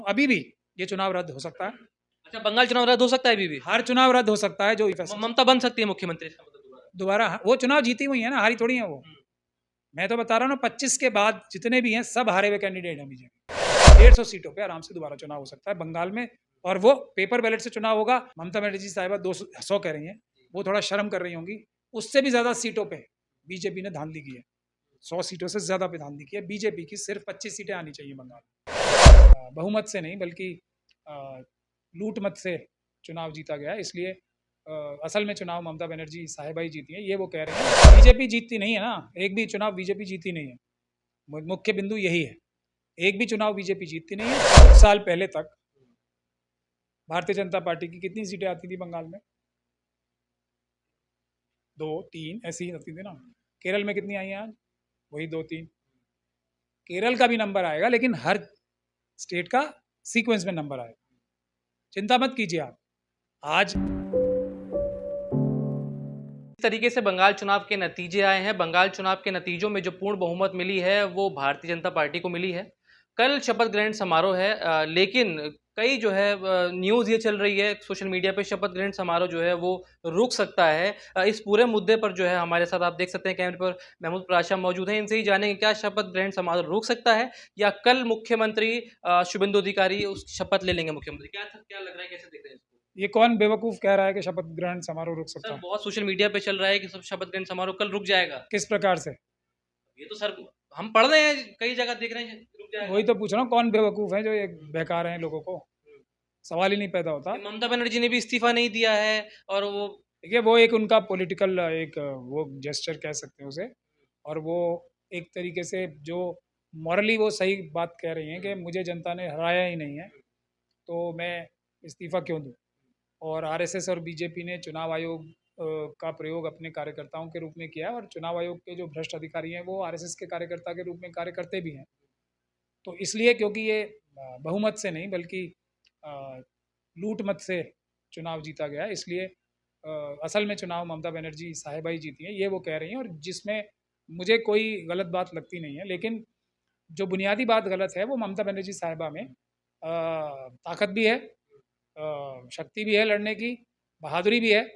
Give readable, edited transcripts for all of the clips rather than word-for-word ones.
अभी भी ये चुनाव रद्द हो सकता है। अच्छा, बंगाल चुनाव रद्द हो सकता है अभी भी? हर चुनाव रद्द हो सकता है जो ममता बन सकती है मुख्यमंत्री इसका मतलब दोबारा? दोबारा वो चुनाव जीती हुई है ना, हारी थोड़ी है वो। मैं तो बता रहा हूँ ना, 25 के बाद जितने भी हैं सब हारे हुए कैंडिडेट हैं बीजेपी। 150 सीटों पे आराम से दोबारा चुनाव हो सकता है बंगाल में। और वो पेपर बैलेट से चुनाव होगा। ममता बनर्जी साहिबा 200 कह रही हैं, वो थोड़ा शर्म कर रही होंगी। उससे भी ज्यादा सीटों पे बीजेपी ने धांधली की है। 100 सीटों से ज्यादा पे धांधली की है बीजेपी की। सिर्फ 25 सीटें आनी चाहिए बंगाल। बहुमत से नहीं बल्कि लूट मत से चुनाव जीता गया है, इसलिए असल में चुनाव ममता बनर्जी साहिबा ही जीती है, ये वो कह रहे हैं। बीजेपी जीतती नहीं है ना, एक भी चुनाव बीजेपी जीती नहीं है। मुख्य बिंदु यही है, एक भी चुनाव बीजेपी जीतती नहीं है। कुछ साल पहले तक भारतीय जनता पार्टी की कितनी सीटें आती थी बंगाल में? 2-3 ऐसी ही आती थी ना। केरल में कितनी आई हैं आज? वही 2-3। केरल का भी नंबर आएगा, लेकिन हर स्टेट का सीक्वेंस में नंबर आएगा। चिंता मत कीजिए आप। आज इस तरीके से बंगाल चुनाव के नतीजे आए हैं। बंगाल चुनाव के नतीजों में जो पूर्ण बहुमत मिली है वो भारतीय जनता पार्टी को मिली है। कल शपथ ग्रहण समारोह है, लेकिन कई जो है न्यूज़ ये चल रही है सोशल मीडिया पे, शपथ ग्रहण समारोह जो है वो रुक सकता है। इस पूरे मुद्दे पर जो है हमारे साथ आप देख सकते हैं कैमरे पर महमूद प्राशा मौजूद हैं। इनसे ही जानेंगे क्या शपथ ग्रहण समारोह रुक सकता है या कल मुख्यमंत्री शुभेंदु अधिकारी उस शपथ ले लेंगे मुख्यमंत्री। क्या क्या लग रहा है, कैसे देख रहे हैं इसको? ये कौन बेवकूफ कह रहा है कि शपथ ग्रहण समारोह रुक सकता सर है? बहुत सोशल मीडिया पे चल रहा है कि सब शपथ ग्रहण समारोह कल रुक जाएगा। किस प्रकार से? ये तो सर हम पढ़ रहे हैं, कई जगह देख रहे हैं रुक जाएगा। वही तो पूछ रहा हूँ, कौन बेवकूफ है जो ये बहका रहे हैं लोगों को? सवाल ही नहीं पैदा होता। ममता बनर्जी ने भी इस्तीफा नहीं दिया है और वो देखिए, वो एक उनका पॉलिटिकल एक वो जेस्चर कह सकते हैं उसे। और वो एक तरीके से जो मॉरली वो सही बात कह रही हैं कि मुझे जनता ने हराया ही नहीं है, तो मैं इस्तीफा क्यों दूं। और आरएसएस और बीजेपी ने चुनाव आयोग का प्रयोग अपने कार्यकर्ताओं के रूप में किया है, और चुनाव आयोग के जो भ्रष्ट अधिकारी हैं वो आरएसएस के कार्यकर्ता के रूप में कार्य करते भी हैं। तो इसलिए, क्योंकि ये बहुमत से नहीं बल्कि लूट मत से चुनाव जीता गया है, इसलिए असल में चुनाव ममता बनर्जी साहिबा ही जीती हैं, ये वो कह रही हैं। और जिसमें मुझे कोई गलत बात लगती नहीं है, लेकिन जो बुनियादी बात गलत है वो ममता बनर्जी साहिबा में ताकत भी है, शक्ति भी है लड़ने की, बहादुरी भी है,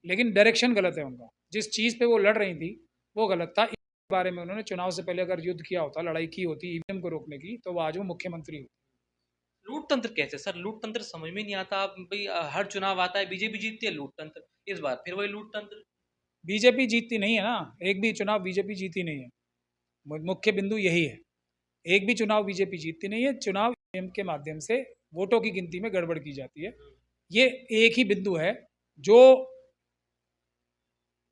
लेकिन डायरेक्शन गलत है उनका। जिस चीज़ पे वो लड़ रही थी वो गलत था। इस बारे में उन्होंने चुनाव से पहले अगर युद्ध किया होता, लड़ाई की होती ईवीएम को रोकने की, तो वो आज वो मुख्यमंत्री होती। लूट तंत्र कैसे सर? लूट तंत्र समझ में नहीं आता। आप भाई हर चुनाव आता है बीजेपी जीतती है, लूट तंत्र इस बार फिर वही लूट तंत्र। बीजेपी जीतती नहीं है ना, एक भी चुनाव बीजेपी जीती नहीं है। मुख्य बिंदु यही है, एक भी चुनाव बीजेपी जीतती नहीं है। चुनाव ईवीएम के माध्यम से वोटों की गिनती में गड़बड़ की जाती है। ये एक ही बिंदु है जो,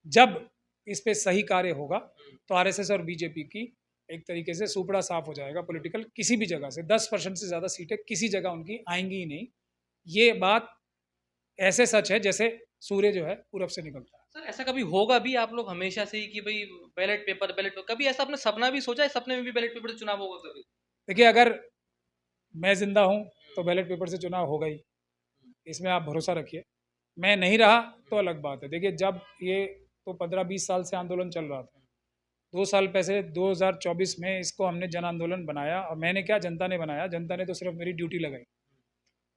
जब इस पे सही कार्य होगा तो आरएसएस और बीजेपी की एक तरीके से सुपड़ा साफ हो जाएगा पॉलिटिकल। किसी भी जगह से 10% से ज़्यादा सीटें किसी जगह उनकी आएंगी ही नहीं। ये बात ऐसे सच है जैसे सूर्य जो है पूरब से निकलता है। सर ऐसा कभी होगा भी? आप लोग हमेशा से ही कि भाई बैलेट पेपर, कभी ऐसा आपने सपना भी सोचा है सपने में भी बैलेट पेपर से चुनाव होगा कभी? देखिए, अगर मैं जिंदा हूँ तो बैलेट पेपर से चुनाव होगा ही, इसमें आप भरोसा रखिए। मैं नहीं रहा तो अलग बात है। देखिए, जब ये तो 15-20 साल से आंदोलन चल रहा था। 2 साल पहले 2024 में इसको हमने जन आंदोलन बनाया, और मैंने क्या, जनता ने बनाया। जनता ने तो सिर्फ मेरी ड्यूटी लगाई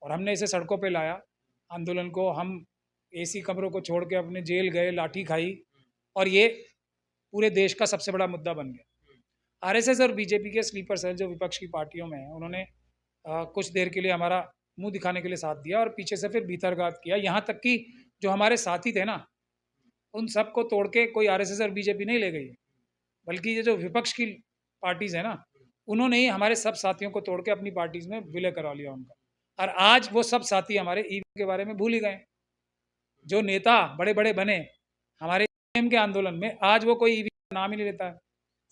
और हमने इसे सड़कों पे लाया आंदोलन को। हम एसी कमरों को छोड़ के अपने जेल गए, लाठी खाई, और ये पूरे देश का सबसे बड़ा मुद्दा बन गया। आरएसएस और बीजेपी के स्लीपर सेल जो विपक्ष की पार्टियों में हैं, उन्होंने कुछ देर के लिए हमारा मुंह दिखाने के लिए साथ दिया और पीछे से फिर भीतरघात किया। यहाँ तक कि जो हमारे साथी थे ना, उन सबको तोड़ के कोई आरएसएस और बीजेपी नहीं ले गई, बल्कि ये जो विपक्ष की पार्टीज है ना, उन्होंने ही हमारे सब साथियों को तोड़ के अपनी पार्टीज में विलय करा लिया उनका। और आज वो सब साथी हमारे ईवीएम के बारे में भूल ही गए। जो नेता बड़े बड़े बने हमारे ईवीएम के आंदोलन में, आज वो कोई ईवीएम का नाम ही नहीं लेता है।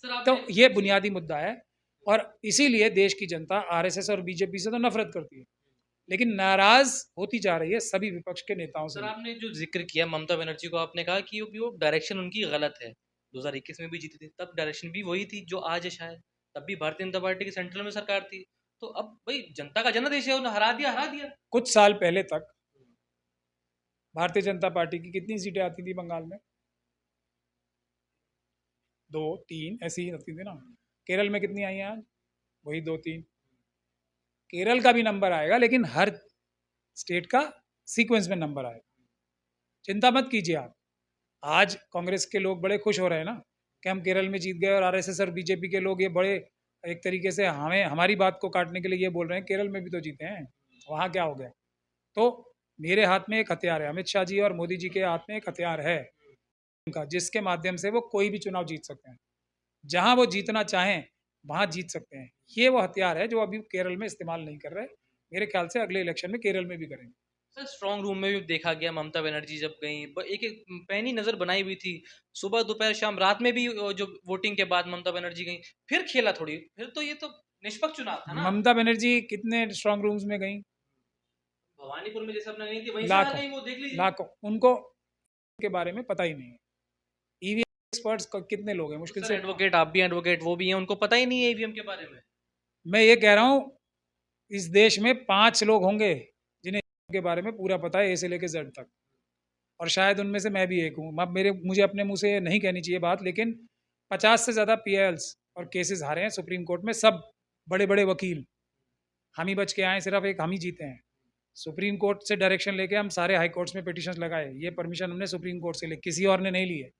सर तो ये बुनियादी मुद्दा है, और इसीलिए देश की जनता आरएसएस और बीजेपी से तो नफरत करती है, लेकिन नाराज होती जा रही है सभी विपक्ष के नेताओं से। सर आपने जो जिक्र किया ममता बनर्जी को, आपने कहा कि वो डायरेक्शन उनकी गलत है। 2021 में भी जीती थी, तब डायरेक्शन भी वही थी जो आज है शायद। तब भी भारतीय जनता पार्टी की सेंट्रल में सरकार थी। तो अब भाई जनता का जनादेश है, उन्हें हरा दिया, हरा दिया। कुछ साल पहले तक भारतीय जनता पार्टी की कितनी सीटें आती थी बंगाल में? 2-3 ऐसी ही आती थी ना। केरल में कितनी आई हैं आज? वही 2-3। केरल का भी नंबर आएगा, लेकिन हर स्टेट का सीक्वेंस में नंबर आएगा। चिंता मत कीजिए आप। आज कांग्रेस के लोग बड़े खुश हो रहे हैं ना कि हम केरल में जीत गए, और आरएसएस और बीजेपी के लोग ये बड़े एक तरीके से हमें हमारी बात को काटने के लिए ये बोल रहे हैं केरल में भी तो जीते हैं, वहाँ क्या हो गया। तो मेरे हाथ में एक हथियार है, अमित शाह जी और मोदी जी के हाथ में एक हथियार है उनका, जिसके माध्यम से वो कोई भी चुनाव जीत सकते हैं। जहाँ वो जीतना चाहें वहाँ जीत सकते हैं। ये वो हथियार है जो अभी केरल में इस्तेमाल नहीं कर रहे। मेरे ख्याल से अगले इलेक्शन में केरल में भी करेंगे। सर स्ट्रांग रूम में भी देखा गया, ममता बनर्जी जब गई एक एक पैनी नजर बनाई हुई थी, सुबह दोपहर शाम रात में भी जो वोटिंग के बाद ममता बनर्जी गई, फिर खेला थोड़ी, फिर तो ये तो निष्पक्ष चुनाव था ना। ममता बनर्जी कितने स्ट्रांग रूम्स में गई? भवानीपुर में जैसे अपना गई थी वहीं से लाखों गई, वो देख लीजिए। लाखों। उनको के बारे में पता ही नहीं है। ईवीएम एक्सपर्ट्स कितने लोग हैं? मुश्किल से एडवोकेट, आप भी एडवोकेट, वो भी हैं, उनको पता ही नहीं है ईवीएम के बारे में। मैं ये कह रहा हूँ, इस देश में 5 लोग होंगे जिन्हें के बारे में पूरा पता है, ए से लेकर जेड तक, और शायद उनमें से मैं भी एक हूँ। अब मुझे अपने मुंह से नहीं कहनी चाहिए बात, लेकिन 50 से ज़्यादा पीआईएल्स और केसेस हारे हैं सुप्रीम कोर्ट में, सब बड़े बड़े वकील। हम ही बच के आए, सिर्फ एक हम ही जीते हैं। सुप्रीम कोर्ट से डायरेक्शन लेके हम सारे हाई कोर्ट्स में पिटिशन लगाए, ये परमिशन हमने सुप्रीम कोर्ट से ली, किसी और ने नहीं ली है।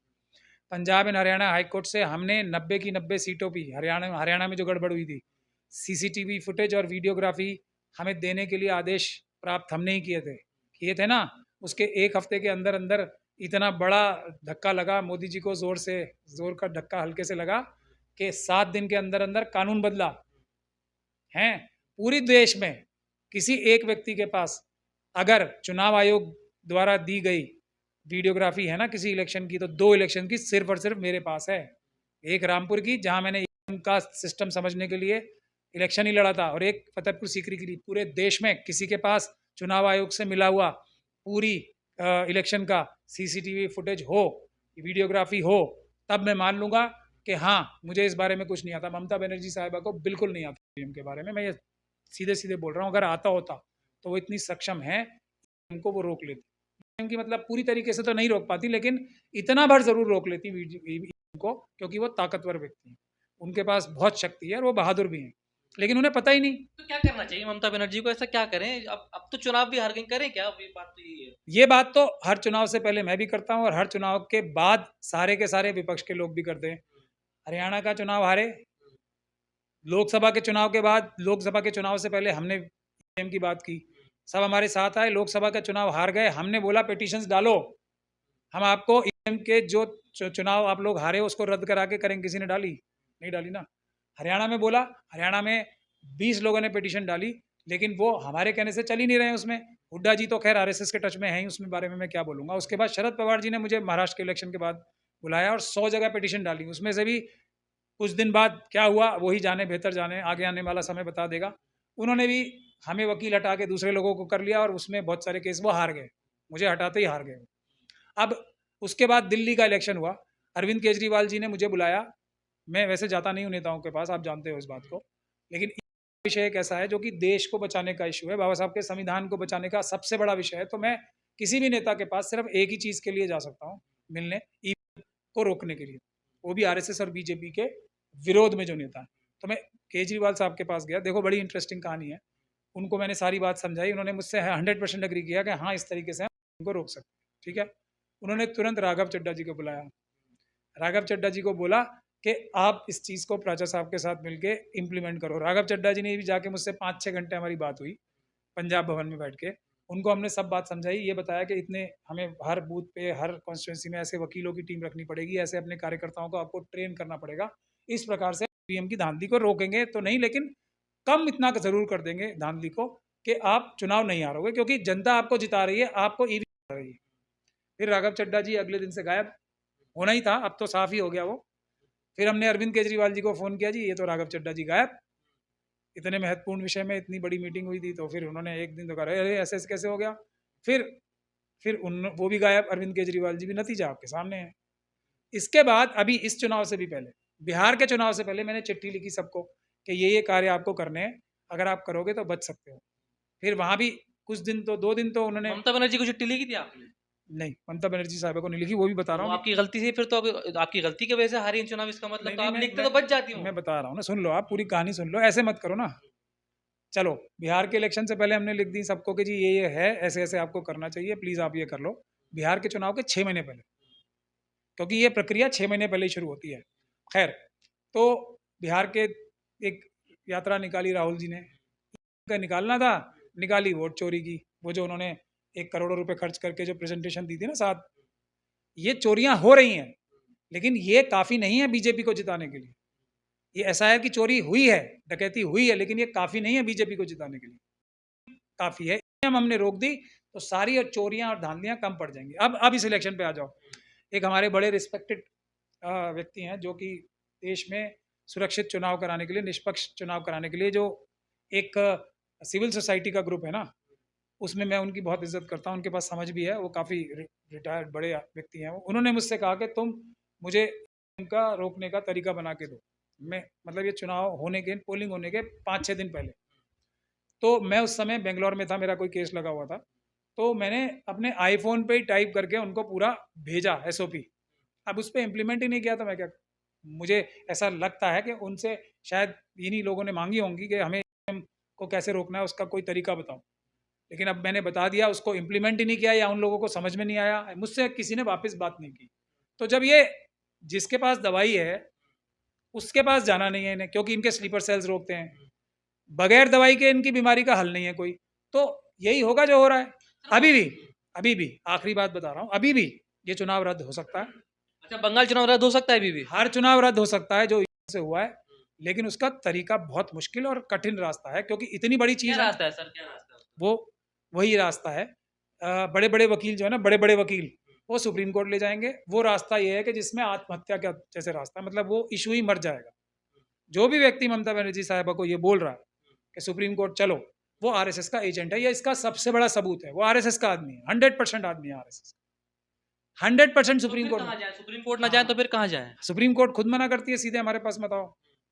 Punjab and Haryana high court से हमने 90 की 90 सीटों पर, हरियाणा में जो गड़बड़ हुई थी, सीसीटीवी फुटेज और वीडियोग्राफी हमें देने के लिए आदेश प्राप्त हमने ही किए थे ना। उसके एक हफ्ते के अंदर अंदर इतना बड़ा धक्का लगा मोदी जी को, जोर का धक्का हल्के से लगा कि 7 दिन के अंदर अंदर कानून बदला है। पूरी देश में किसी एक व्यक्ति के पास अगर चुनाव आयोग द्वारा दी गई वीडियोग्राफी है ना किसी इलेक्शन की, तो 2 इलेक्शन की सिर्फ और सिर्फ मेरे पास है। एक रामपुर की, जहां मैंने का सिस्टम समझने के लिए इलेक्शन ही लड़ा था, और एक फतेहपुर सीकरी की। पूरे देश में किसी के पास चुनाव आयोग से मिला हुआ पूरी इलेक्शन का सीसीटीवी फुटेज हो, वीडियोग्राफी हो, तब मैं मान लूंगा कि हाँ मुझे इस बारे में कुछ नहीं आता। ममता बनर्जी साहिबा को बिल्कुल नहीं आता ईवीएम के बारे में, मैं ये सीधे सीधे बोल रहा हूँ। अगर आता होता तो वो इतनी सक्षम है, उनको वो रोक लेती। ईवीएम की मतलब पूरी तरीके से तो नहीं रोक पाती, लेकिन इतना भर जरूर रोक लेती ईवीएम को, क्योंकि वो ताकतवर व्यक्ति हैं, उनके पास बहुत शक्ति है और वो बहादुर भी हैं, लेकिन उन्हें पता ही नहीं। तो क्या करना चाहिए ममता बनर्जी को, ऐसा क्या करें? अब तो चुनाव भी हार गई, करें क्या? ये बात तो यही है। ये बात तो हर चुनाव से पहले मैं भी करता हूँ, और हर चुनाव के बाद सारे के सारे विपक्ष के लोग भी करते हैं। हरियाणा का चुनाव हारे, लोकसभा के चुनाव के बाद, लोकसभा के चुनाव से पहले हमने ईवीएम की बात की, सब हमारे साथ आए। लोकसभा का चुनाव हार गए, हमने बोला पिटिशंस डालो, हम आपको ईवीएम के जो चुनाव आप लोग हारे उसको रद्द करा के करेंगे। किसी ने डाली? नहीं डाली ना। हरियाणा में बोला, हरियाणा में 20 लोगों ने पिटिशन डाली, लेकिन वो हमारे कहने से चल ही नहीं रहे हैं उसमें। हुड्डा जी तो खैर आरएसएस के टच में हैं ही, उसमें बारे में मैं क्या बोलूँगा। उसके बाद शरद पवार जी ने मुझे महाराष्ट्र के इलेक्शन के बाद बुलाया और 100 जगह पिटिशन डाली। उसमें से भी कुछ दिन बाद क्या हुआ वही जाने, बेहतर जाने, आगे आने वाला समय बता देगा। उन्होंने भी हमें वकील हटा के दूसरे लोगों को कर लिया, और उसमें बहुत सारे केस वो हार गए, मुझे हटाते ही हार गए। अब उसके बाद दिल्ली का इलेक्शन हुआ, अरविंद केजरीवाल जी ने मुझे बुलाया। मैं वैसे जाता नहीं हूँ नेताओं के पास, आप जानते हो इस बात को, लेकिन विषय एक ऐसा है जो कि देश को बचाने का इशू है, बाबा साहब के संविधान को बचाने का सबसे बड़ा विषय है। तो मैं किसी भी नेता के पास सिर्फ एक ही चीज़ के लिए जा सकता हूँ, मिलने, ईवीएम को रोकने के लिए, वो भी आरएसएस और बीजेपी के विरोध में जो नेता है। तो मैं केजरीवाल साहब के पास गया, देखो बड़ी इंटरेस्टिंग कहानी है। उनको मैंने सारी बात समझाई, उन्होंने मुझसे 100% एग्री किया कि हाँ इस तरीके से हम उनको रोक सकते हैं, ठीक है। उन्होंने तुरंत राघव चड्ढा जी को बुलाया। राघव चड्ढा जी को बोला कि आप इस चीज़ को प्राचा साहब के साथ मिलके इम्प्लीमेंट करो। राघव चड्ढा जी ने भी जाके मुझसे 5-6 घंटे हमारी बात हुई पंजाब भवन में बैठ के। उनको हमने सब बात समझाई, ये बताया कि इतने हमें हर बूथ पे, हर कॉन्स्टिट्यूंसी में ऐसे वकीलों की टीम रखनी पड़ेगी, ऐसे अपने कार्यकर्ताओं को आपको ट्रेन करना पड़ेगा। इस प्रकार से ईवीएम की धांधली को रोकेंगे तो नहीं, लेकिन कम इतना ज़रूर कर देंगे धांधली को कि आप चुनाव नहीं हारोगे, क्योंकि जनता आपको जिता रही है, आपको ईवीएम आ रही है। फिर राघव चड्ढा जी अगले दिन से गायब, होना ही था, अब तो साफ ही हो गया वो। फिर हमने अरविंद केजरीवाल जी को फ़ोन किया, जी ये तो राघव चड्ढा जी गायब, इतने महत्वपूर्ण विषय में इतनी बड़ी मीटिंग हुई थी। तो फिर उन्होंने एक दिन तो कहा अरे ऐसे कैसे हो गया। फिर वो भी गायब, अरविंद केजरीवाल जी भी। नतीजा आपके सामने है। इसके बाद अभी इस चुनाव से भी पहले, बिहार के चुनाव से पहले मैंने चिट्ठी लिखी सबको कि ये कार्य आपको करने हैं, अगर आप करोगे तो बच सकते हो। फिर वहाँ भी कुछ दिन तो 2 दिन तो उन्होंने, ममता बनर्जी को चिट्ठी लिखी थी आपने? नहीं, ममता बनर्जी साहब को नहीं लिखी, वो भी बता रहा हूँ। आपकी गलती से, फिर तो आपकी गलती की वजह से हारी चुनाव, इसका मतलब तो आप लिखते तो बच जाती हूँ। मैं बता रहा हूँ ना, सुन लो, आप पूरी कहानी सुन लो, ऐसे मत करो ना। चलो बिहार के इलेक्शन से पहले हमने लिख दी सबको कि जी ये है, ऐसे ऐसे आपको करना चाहिए, प्लीज़ आप ये कर लो। बिहार के चुनाव के 6 महीने पहले, क्योंकि ये प्रक्रिया 6 महीने पहले ही शुरू होती है। खैर, तो बिहार के एक यात्रा निकाली राहुल जी ने, का निकालना था, निकाली वोट चोरी की। वो जो उन्होंने 1 करोड़ रुपए खर्च करके जो प्रेजेंटेशन दी थी ना साथ, ये चोरियां हो रही हैं, लेकिन ये काफ़ी नहीं है बीजेपी को जिताने के लिए। ये ऐसा है कि चोरी हुई है, डकैती हुई है, लेकिन ये काफ़ी नहीं है बीजेपी को जिताने के लिए। काफ़ी है, हमने रोक दी तो सारी चोरियां और धांधलियां कम पड़ जाएंगी। अब इस इलेक्शन पे आ जाओ। एक हमारे बड़े रिस्पेक्टेड व्यक्ति हैं जो कि देश में सुरक्षित चुनाव कराने के लिए, निष्पक्ष चुनाव कराने के लिए जो एक सिविल सोसाइटी का ग्रुप है ना, उसमें मैं उनकी बहुत इज्जत करता हूँ, उनके पास समझ भी है, वो काफ़ी रिटायर्ड बड़े व्यक्ति हैं। उन्होंने मुझसे कहा कि तुम मुझे इनका रोकने का तरीका बना के दो। मैं मतलब ये चुनाव होने के, पोलिंग होने के 5-6 दिन पहले, तो मैं उस समय बेंगलोर में था, मेरा कोई केस लगा हुआ था, तो मैंने अपने आईफोन पे ही टाइप करके उनको पूरा भेजा एसओपी। अब उस पर इम्प्लीमेंट ही नहीं किया तो मैं क्या, मुझे ऐसा लगता है कि उनसे शायद इन्हीं लोगों ने मांगी होंगी कि हमें को कैसे रोकना है, उसका कोई तरीका बताओ। लेकिन अब मैंने बता दिया, उसको इम्प्लीमेंट ही नहीं किया या उन लोगों को समझ में नहीं आया, मुझसे किसी ने वापस बात नहीं की। तो जब ये जिसके पास दवाई है उसके पास जाना नहीं है इन्हें, क्योंकि इनके स्लीपर सेल्स रोकते हैं, बगैर दवाई के इनकी बीमारी का हल नहीं है कोई। तो यही होगा जो हो रहा है। अभी भी आखिरी बात बता रहा हूँ, अभी भी ये चुनाव रद्द हो सकता है। अच्छा, बंगाल चुनाव रद्द हो सकता है अभी भी? हर चुनाव रद्द हो सकता है जो से हुआ है, लेकिन उसका तरीका बहुत मुश्किल और कठिन रास्ता है, क्योंकि इतनी बड़ी चीज क्या रास्ता है सर, क्या रास्ता है? वो वही रास्ता है। बड़े बड़े वकील जो है ना, बड़े बड़े वकील वो सुप्रीम कोर्ट ले जाएंगे। वो रास्ता ये है कि जिसमें आत्महत्या का जैसे रास्ता, मतलब वो इशू ही मर जाएगा। जो भी व्यक्ति ममता बनर्जी साहिबा को ये बोल रहा है कि सुप्रीम कोर्ट चलो, वो आरएसएस का एजेंट है, या इसका सबसे बड़ा सबूत है, वो आरएसएस का आदमी है, 100% आदमी है RSS, 100% supreme court. Supreme court ना जाए तो फिर कहाँ जाए? सुप्रीम कोर्ट खुद मना करती है, सीधे हमारे पास मत आओ,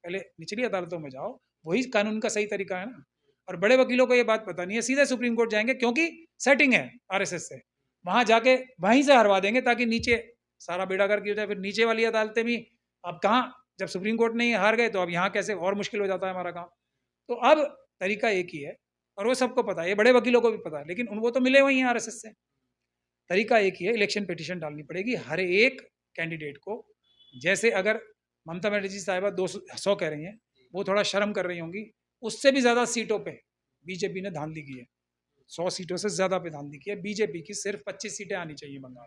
पहले निचली अदालतों में जाओ, वही कानून का सही तरीका है ना। और बड़े वकीलों को ये बात पता नहीं है, सीधे सुप्रीम कोर्ट जाएंगे, क्योंकि सेटिंग है आरएसएस से, वहां जाके वहीं से हरवा देंगे ताकि नीचे सारा बेड़ा गर्क हो जाए। फिर नीचे वाली अदालतें भी अब कहाँ, जब सुप्रीम कोर्ट नहीं हार गए तो अब यहाँ कैसे, और मुश्किल हो जाता है हमारा काम। तो अब तरीका एक ही है, और वो सबको पता है, ये बड़े वकीलों को भी पता है, लेकिन वो तो मिले वही हैं आरएसएस से। तरीका एक ही है, इलेक्शन पिटीशन डालनी पड़ेगी हर एक कैंडिडेट को। जैसे अगर ममता बनर्जी साहिबा 200 कह रही हैं, वो थोड़ा शर्म कर रही होंगी, उससे भी ज़्यादा सीटों पे बीजेपी ने धांधली की है, 100 सीटों से ज़्यादा पे धांधली की है। बीजेपी की सिर्फ 25 सीटें आनी चाहिए बंगाल,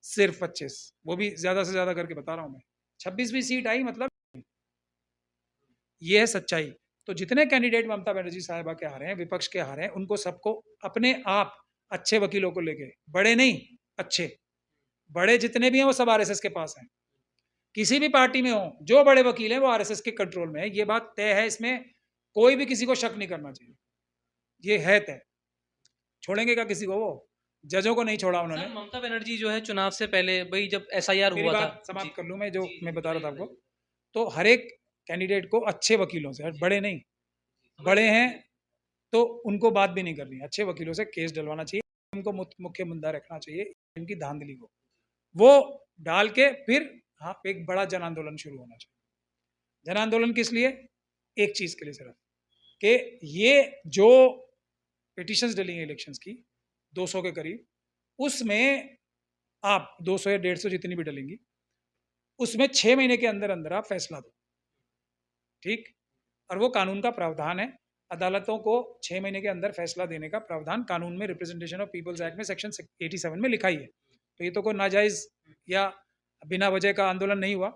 सिर्फ 25, वो भी ज़्यादा से ज़्यादा करके बता रहा हूँ मैं। 26वीं सीट आई मतलब ये है सच्चाई। तो जितने कैंडिडेट ममता बनर्जी साहिबा के हारे हैं, विपक्ष के हारे हैं, उनको सबको अपने आप अच्छे वकीलों को लेके, बड़े नहीं अच्छे, बड़े जितने भी हैं वो सब आरएसएस के पास हैं, किसी भी पार्टी में हो, जो बड़े वकील हैं वो आरएसएस के कंट्रोल में है, ये बात तय है, इसमें कोई भी किसी को शक नहीं करना चाहिए, ये है तय। छोड़ेंगे क्या किसी को? वो जजों को नहीं छोड़ा उन्होंने। ममता बनर्जी जो है चुनाव से पहले भाई जब एसआईआर हुआ था, समाप्त कर लूँ मैं जो मैं बता रहा था आपको, तो हर एक कैंडिडेट को अच्छे वकीलों से, बड़े नहीं, बड़े हैं तो उनको बात भी नहीं करनी, अच्छे वकीलों से केस डलवाना चाहिए, उनको मुख्य मुद्दा रखना चाहिए इनकी धांधली को, वो डाल के फिर हाँ एक बड़ा जन आंदोलन शुरू होना चाहिए। जन आंदोलन किस लिए? एक चीज के लिए सिर्फ, कि ये जो पिटिशंस डली हैं इलेक्शंस की 200 के करीब, उसमें आप 200 या 150 जितनी भी डलेंगी, उसमें 6 महीने के अंदर अंदर आप फैसला दो, ठीक। और वो कानून का प्रावधान है, अदालतों को 6 महीने के अंदर फैसला देने का प्रावधान कानून में, रिप्रेजेंटेशन ऑफ पीपल्स एक्ट में सेक्शन 87 में लिखा ही है। तो ये तो कोई नाजायज या बिना वजह का आंदोलन नहीं हुआ,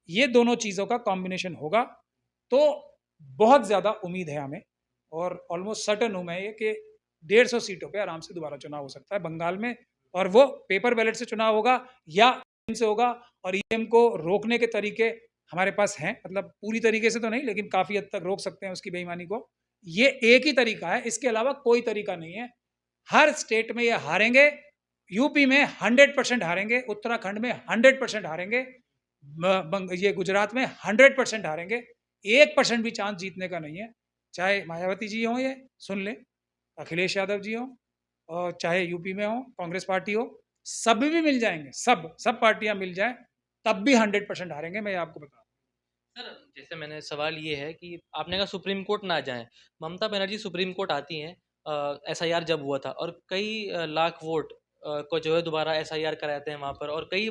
ये दोनों चीज़ों का कॉम्बिनेशन होगा। तो बहुत ज़्यादा उम्मीद है हमें, और ऑलमोस्ट सर्टन हूँ मैं ये कि 150 सीटों पे आराम से दोबारा चुनाव हो सकता है बंगाल में, और वो पेपर बैलेट से चुनाव होगा या से होगा। और ईवीएम को रोकने के तरीके हमारे पास हैं, मतलब पूरी तरीके से तो नहीं, लेकिन काफ़ी हद तक रोक सकते हैं उसकी बेईमानी को। ये एक ही तरीका है, इसके अलावा कोई तरीका नहीं है। हर स्टेट में ये हारेंगे, यूपी में 100% हारेंगे, उत्तराखंड में 100% हारेंगे, ये गुजरात में 100% हारेंगे, 1% भी चांस जीतने का नहीं है। चाहे मायावती जी हों, ये सुन लें, अखिलेश यादव जी हों, और चाहे यूपी में हो कांग्रेस पार्टी हो, सब भी मिल जाएंगे, सब पार्टियां मिल जाएं, तब भी 100% हारेंगे, मैं आपको बता। सर जैसे मैंने सवाल ये है कि आपने कहा सुप्रीम कोर्ट ना जाए, ममता बनर्जी सुप्रीम कोर्ट आती हैं, एसआईआर जब हुआ था और कई लाख वोट को जो है दोबारा एसआईआर कराते हैं वहां पर, और कई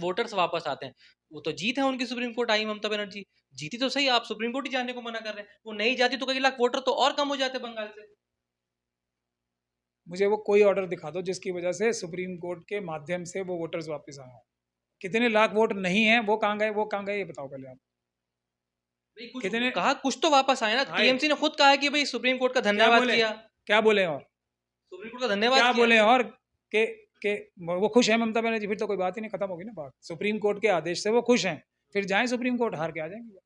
वोटर्स वापस आते हैं। वो तो जीत है उनकी, सुप्रीम कोर्ट आई ममता बनर्जी, जीती तो सही, आप सुप्रीम कोर्ट ही जाने को मना कर रहे हैं। वो नहीं जाती तो कई लाख वोटर तो और कम हो जाते बंगाल से। मुझे वो कोई ऑर्डर दिखा दो जिसकी वजह से सुप्रीम कोर्ट के माध्यम से वो वोटर्स वापस आए हों। कितने लाख वोट नहीं है, वो कहाँ गए, वो कहाँ गए, ये बताओ पहले आप। भाई कुछ कितने कहा, कुछ तो वापस आए ना। आए? टीएमसी ने खुद कहा है कि भाई सुप्रीम कोर्ट का क्या धन्यवाद बोले, किया, क्या बोले और सुप्रीम कोर्ट का धन्यवाद क्या किया। बोले और के के वो खुश है ममता बनर्जी, फिर तो कोई बात ही नहीं, खत्म होगी ना बात। सुप्रीम कोर्ट के आदेश से वो खुश हैं, फिर जाएं सुप्रीम कोर्ट, हार के आ जाएंगे।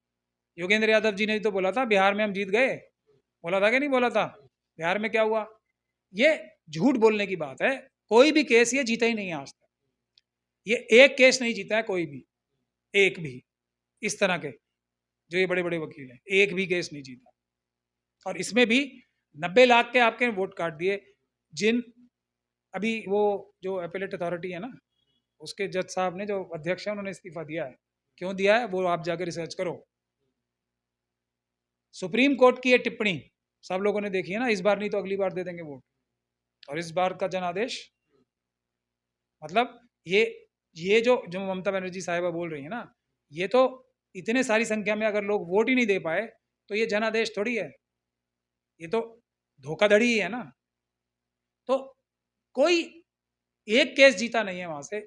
योगेंद्र यादव जी ने तो बोला था बिहार में हम जीत गए, बोला था कि नहीं बोला था? बिहार में क्या हुआ? ये झूठ बोलने की बात है। कोई भी केस ये जीता ही नहीं है आज तक। ये एक केस नहीं जीता है कोई भी, एक भी, इस तरह के जो ये बड़े बड़े वकील हैं, एक भी केस नहीं जीता। और इसमें भी 90 लाख के आपके वोट काट दिए। जिन अभी वो जो एपेलेट अथॉरिटी है ना, उसके जज साहब ने, जो अध्यक्ष है, उन्होंने इस्तीफा दिया है। क्यों दिया है वो आप जाकर रिसर्च करो। सुप्रीम कोर्ट की ये टिप्पणी सब लोगों ने देखी है ना, इस बार नहीं तो अगली बार दे देंगे वोट। और इस बार का जनादेश मतलब ये जो जो ममता बनर्जी साहिबा बोल रही है ना, ये तो इतने सारी संख्या में अगर लोग वोट ही नहीं दे पाए तो ये जनादेश थोड़ी है, ये तो धोखाधड़ी ही है ना। तो कोई एक केस जीता नहीं है वहां से,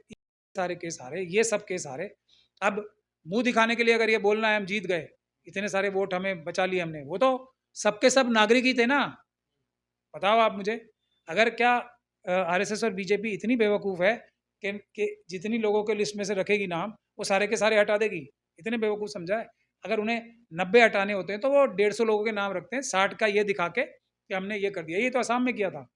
सारे केस हारे, ये सब केस हारे। अब मुंह दिखाने के लिए अगर ये बोलना है हम जीत गए, इतने सारे वोट हमें बचा लिए हमने, वो तो सबके सब नागरिक ही थे ना। बताओ आप मुझे, अगर क्या आरएसएस और बीजेपी इतनी बेवकूफ़ है कि जितनी लोगों के लिस्ट में से रखेगी नाम, वो सारे के सारे हटा देगी? इतने बेवकूफ़ समझा है? अगर उन्हें 90 हटाने होते हैं तो वो 150 लोगों के नाम रखते हैं, 60 का ये दिखा के कि हमने ये कर दिया। ये तो असम में किया था।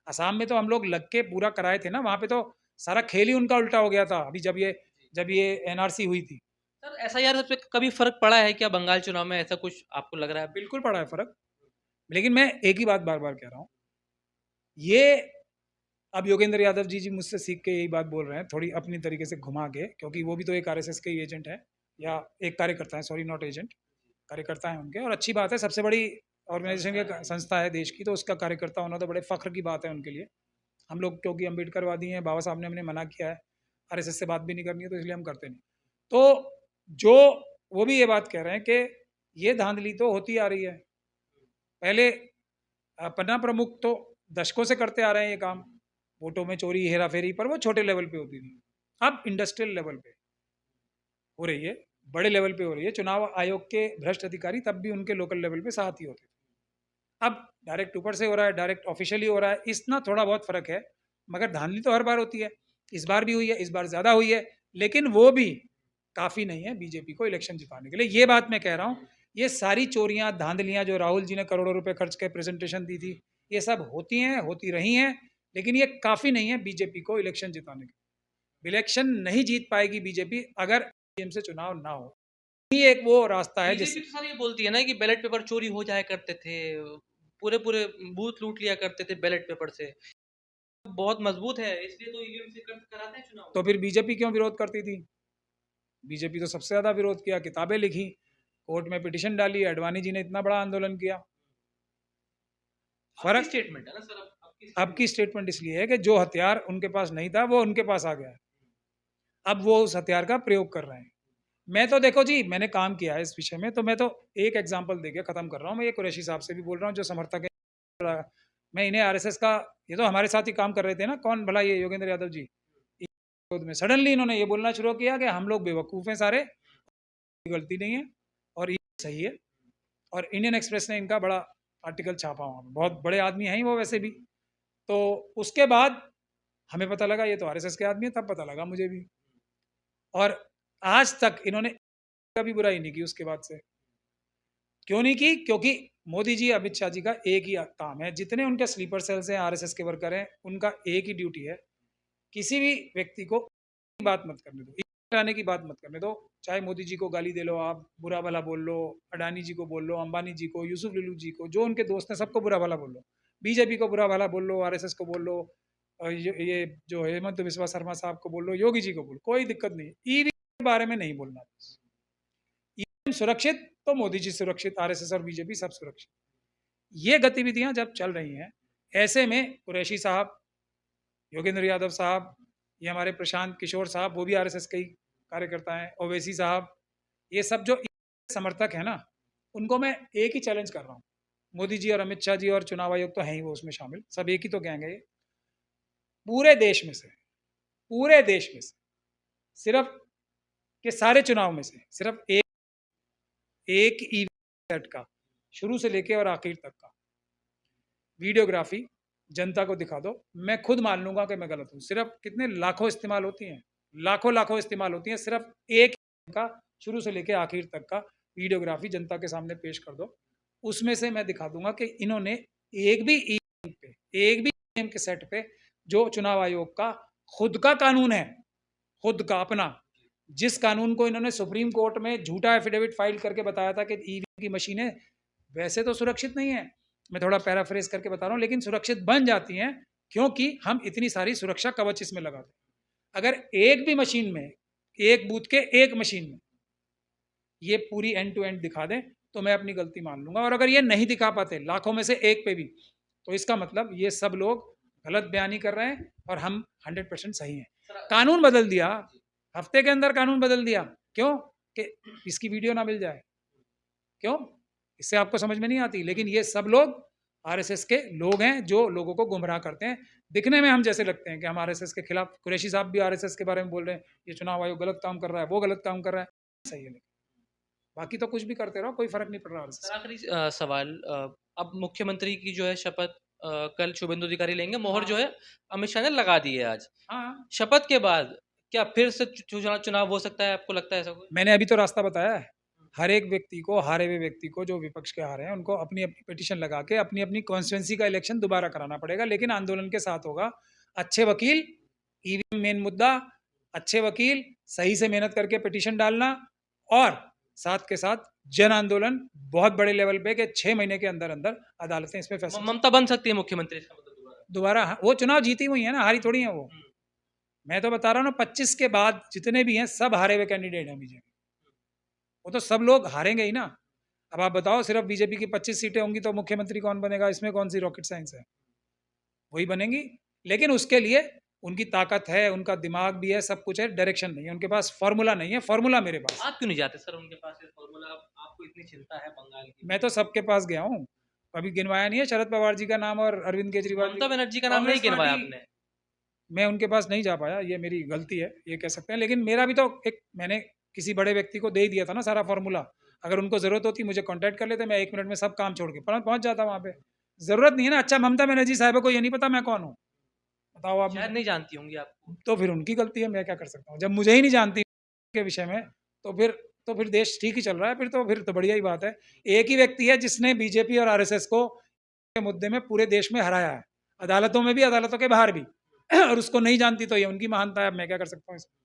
असम में तो हम लोग लग के पूरा कराए थे ना, वहाँ पे तो सारा खेल ही उनका उल्टा हो गया था। अभी जब ये एनआरसी हुई थी, सर एसआईआर पे कभी फर्क पड़ा है क्या बंगाल चुनाव में, ऐसा कुछ आपको लग रहा है? बिल्कुल पड़ा है फ़र्क। लेकिन मैं एक ही बात बार-बार कह रहा हूँ, ये अब योगेंद्र यादव जी मुझसे सीख के यही बात बोल रहे हैं, थोड़ी अपनी तरीके से घुमा के, क्योंकि वो भी तो एक आरएसएस के ही एजेंट है, या एक कार्यकर्ता है, सॉरी नॉट एजेंट, कार्यकर्ता हैं उनके। और अच्छी बात है, सबसे बड़ी ऑर्गेनाइजेशन की संस्था है देश की, तो उसका कार्यकर्ता होना तो बड़े फ़ख्र की बात है उनके लिए। हम लोग क्योंकि अम्बेडकरवादी हैं, बाबा साहब ने हमें मना किया है, आरएसएस से बात भी नहीं करनी है, तो इसलिए हम करते नहीं। तो जो वो भी ये बात कह रहे हैं कि ये धांधली तो होती आ रही है, पहले पन्ना प्रमुख तो दशकों से करते आ रहे हैं ये काम, वोटों में चोरी हेरा फेरी, पर वो छोटे लेवल पे होती थी। अब इंडस्ट्रियल लेवल पे हो रही है, बड़े लेवल पे हो रही है। चुनाव आयोग के भ्रष्ट अधिकारी तब भी उनके लोकल लेवल पे साथ ही होते थे, अब डायरेक्ट ऊपर से हो रहा है, डायरेक्ट ऑफिशियली हो रहा है। इसना थोड़ा बहुत फर्क है, मगर धांधली तो हर बार होती है। इस बार भी हुई है, इस बार ज़्यादा हुई है, लेकिन वो भी काफ़ी नहीं है बीजेपी को इलेक्शन जिताने के लिए। ये बात मैं कह रहा हूँ, ये सारी चोरियाँ धांधलियाँ जो राहुल जी ने करोड़ों रुपए खर्च के प्रेजेंटेशन दी थी, ये सब होती हैं, होती रही हैं, लेकिन ये काफ़ी नहीं है बीजेपी को इलेक्शन जिताने के लिए। इलेक्शन नहीं जीत पाएगी बीजेपी अगर ईवीएम से चुनाव ना हो। ये एक वो रास्ता है बीजेपी जिस तो सर ये बोलती है ना कि बैलेट पेपर चोरी हो जाया करते थे, पूरे पूरे बूथ लूट लिया करते थे बैलेट पेपर से, बहुत मजबूत है इसलिए तो ईवीएम से कराते हैं चुनाव। तो फिर बीजेपी क्यों विरोध करती थी? बीजेपी तो सबसे ज़्यादा विरोध किया, किताबें लिखी, कोर्ट में पिटिशन डाली, अडवाणी जी ने इतना बड़ा आंदोलन किया। आपकी फर्क स्टेटमेंट है ना सर, अब की स्टेटमेंट इसलिए है कि जो हथियार उनके पास नहीं था वो उनके पास आ गया है, अब वो उस हथियार का प्रयोग कर रहे हैं। मैं तो देखो जी, मैंने काम किया है इस विषय में, तो मैं तो एक एग्जाम्पल देके ख़त्म कर रहा हूँ। मैं ये कुरैशी साहब से भी बोल रहा हूँ जो समर्थक है, मैं इन्हें आरएसएस का, ये तो हमारे साथ ही काम कर रहे थे ना, कौन भला, ये योगेंद्र यादव जी, विरोध में सडनली इन्होंने ये बोलना शुरू किया कि हम लोग बेवकूफ़ हैं सारे, गलती नहीं है और ये सही है। और इंडियन एक्सप्रेस ने इनका बड़ा आर्टिकल छापा, वहाँ पे बहुत बड़े आदमी हैं ही वो वैसे भी। तो उसके बाद हमें पता लगा ये तो आरएसएस के आदमी है, तब पता लगा मुझे भी। और आज तक इन्होंने कभी बुराई नहीं की उसके बाद से। क्यों नहीं की? क्योंकि मोदी जी, अमित शाह जी का एक ही काम है, जितने उनके स्लीपर सेल्स हैं, आरएसएस के वर्कर हैं, उनका एक ही ड्यूटी है, किसी भी व्यक्ति को बात मत करने दो, हटाने की बात मत करने दो। चाहे मोदी जी को गाली दे लो, आप बुरा भला बोल लो, अडानी जी को बोल लो, अंबानी जी को, यूसुफ लुलू जी को, जो उनके दोस्त हैं सबको बुरा भला बोल लो, बीजेपी को बुरा भला बोल लो, आरएसएस को बोल लो, और ये जो हेमंत बिस्वा शर्मा साहब को बोल लो, योगी जी को बोल लो, कोई दिक्कत नहीं। ईवी के बारे में नहीं बोलना, सुरक्षित तो मोदी जी सुरक्षित, आरएसएस और बीजेपी सब सुरक्षित। ये गतिविधियां जब चल रही हैं, ऐसे में कुरैशी साहब, योगेंद्र यादव साहब, ये हमारे प्रशांत किशोर साहब, वो भी आरएसएस के ही कार्यकर्ता हैं, ओवैसी साहब, ये सब जो समर्थक हैं ना, उनको मैं एक ही चैलेंज कर रहा हूँ। मोदी जी और अमित शाह जी और चुनाव आयोग तो हैं ही वो उसमें शामिल, सब एक ही तो गैंग है ये। पूरे देश में से सिर्फ के सारे चुनाव में से सिर्फ एक ईवीएम का शुरू से लेके और आखिर तक का वीडियोग्राफी जनता को दिखा दो, मैं खुद मान लूंगा कि मैं गलत हूँ। सिर्फ कितने लाखों इस्तेमाल होती हैं, लाखों इस्तेमाल होती हैं, सिर्फ एक का शुरू से लेके आखिर तक का वीडियोग्राफी जनता के सामने पेश कर दो, उसमें से मैं दिखा दूंगा कि इन्होंने एक भी ईवीएम के सेट पे जो चुनाव आयोग का खुद का कानून है, खुद का अपना, जिस कानून को इन्होंने सुप्रीम कोर्ट में झूठा एफिडेविट फाइल करके बताया था कि ईवीएम की मशीनें वैसे तो सुरक्षित नहीं है, मैं थोड़ा पैराफ्रेज करके बता रहा हूँ, लेकिन सुरक्षित बन जाती हैं क्योंकि हम इतनी सारी सुरक्षा कवच इसमें लगाते हैं। अगर एक भी मशीन में, एक बूथ के एक मशीन में ये पूरी एंड टू एंड दिखा दें तो मैं अपनी गलती मान लूंगा। और अगर ये नहीं दिखा पाते लाखों में से एक पे भी, तो इसका मतलब ये सब लोग गलत बयानी कर रहे हैं और हम 100% सही हैं। कानून बदल दिया, हफ्ते के अंदर कानून बदल दिया, क्यों? कि इसकी वीडियो ना मिल जाए, क्यों? इससे आपको समझ में नहीं आती। लेकिन ये सब लोग आरएसएस के लोग हैं जो लोगों को गुमराह करते हैं। दिखने में हम जैसे लगते हैं कि हम आरएसएस के खिलाफ, कुरैशी साहब भी आरएसएस के बारे में बोल रहे हैं, ये चुनाव आयोग गलत काम कर रहा है, वो गलत काम कर रहा है, सही है, लेकिन बाकी तो कुछ भी करते रहो, कोई फर्क नहीं पड़ रहा आरएसएस। आखिरी सवाल, अब मुख्यमंत्री की जो है शपथ कल शुभेंदु अधिकारी लेंगे, मोहर जो है अमित शाह ने लगा दी है आज। हाँ, शपथ के बाद क्या फिर से चुनाव हो सकता है, आपको लगता है ऐसा कोई? मैंने अभी तो रास्ता बताया है। हर एक व्यक्ति को, हारे हुए व्यक्ति को, जो विपक्ष के हारे हैं, उनको अपनी अपनी पिटीशन लगा के अपनी अपनी कॉन्स्टिट्यूंसी का इलेक्शन दोबारा कराना पड़ेगा, लेकिन आंदोलन के साथ होगा। अच्छे वकील, ईवीएम मेन मुद्दा, अच्छे वकील सही से मेहनत करके पिटीशन डालना, और साथ के साथ जन आंदोलन बहुत बड़े लेवल पे कि 6 महीने के अंदर अंदर अदालतें इसमें फैसला। ममता बन सकती है मुख्यमंत्री दोबारा? वो चुनाव जीती हुई है ना, हारी थोड़ी है वो। मैं तो बता रहा हूँ ना, 25 के बाद जितने भी हैं सब हारे हुए कैंडिडेट हैं बीजेपी। वो तो सब लोग हारेंगे ही ना। अब आप बताओ, सिर्फ बीजेपी की 25 सीटें होंगी तो मुख्यमंत्री कौन बनेगा? इसमें कौन सी रॉकेट साइंस है? वही बनेंगी, लेकिन उसके लिए उनकी ताकत है, उनका दिमाग भी है, सब कुछ है, डायरेक्शन नहीं है उनके पास, फॉर्मूला नहीं है। फॉर्मूला मेरे पास। आप क्यों नहीं जाते सर उनके पास? फॉर्मूला आपको इतनी चिंता है बंगाल की। मैं तो सबके पास गया हूँ, कभी गिनवाया नहीं है शरद पवार जी का नाम और अरविंद केजरीवाल, ममता बनर्जी का नाम नहीं गिनवाया आपने? मैं उनके पास नहीं जा पाया, ये मेरी गलती है, ये कह सकते हैं। लेकिन मेरा भी तो एक, मैंने किसी बड़े व्यक्ति को दे ही दिया था ना सारा फॉर्मूला। अगर उनको जरूरत होती मुझे कांटेक्ट कर लेते, मैं 1 मिनट में सब काम छोड़ के पहुंच जाता वहां पे। जरूरत नहीं है ना। अच्छा, ममता बनर्जी साहब को ये नहीं पता मैं कौन हूँ? बताओ आप। शायद नहीं जानती होंगी आपको। तो फिर उनकी गलती है, मैं क्या कर सकता हूँ? जब मुझे ही नहीं जानती के विषय में, तो फिर देश ठीक ही चल रहा है, फिर तो बढ़िया ही बात है। एक ही व्यक्ति है जिसने बीजेपी और आरएसएस को के मुद्दे में पूरे देश में हराया है, अदालतों में भी, अदालतों के बाहर भी, और उसको नहीं जानती तो ये उनकी महानता है, मैं क्या कर सकता हूँ इसमें।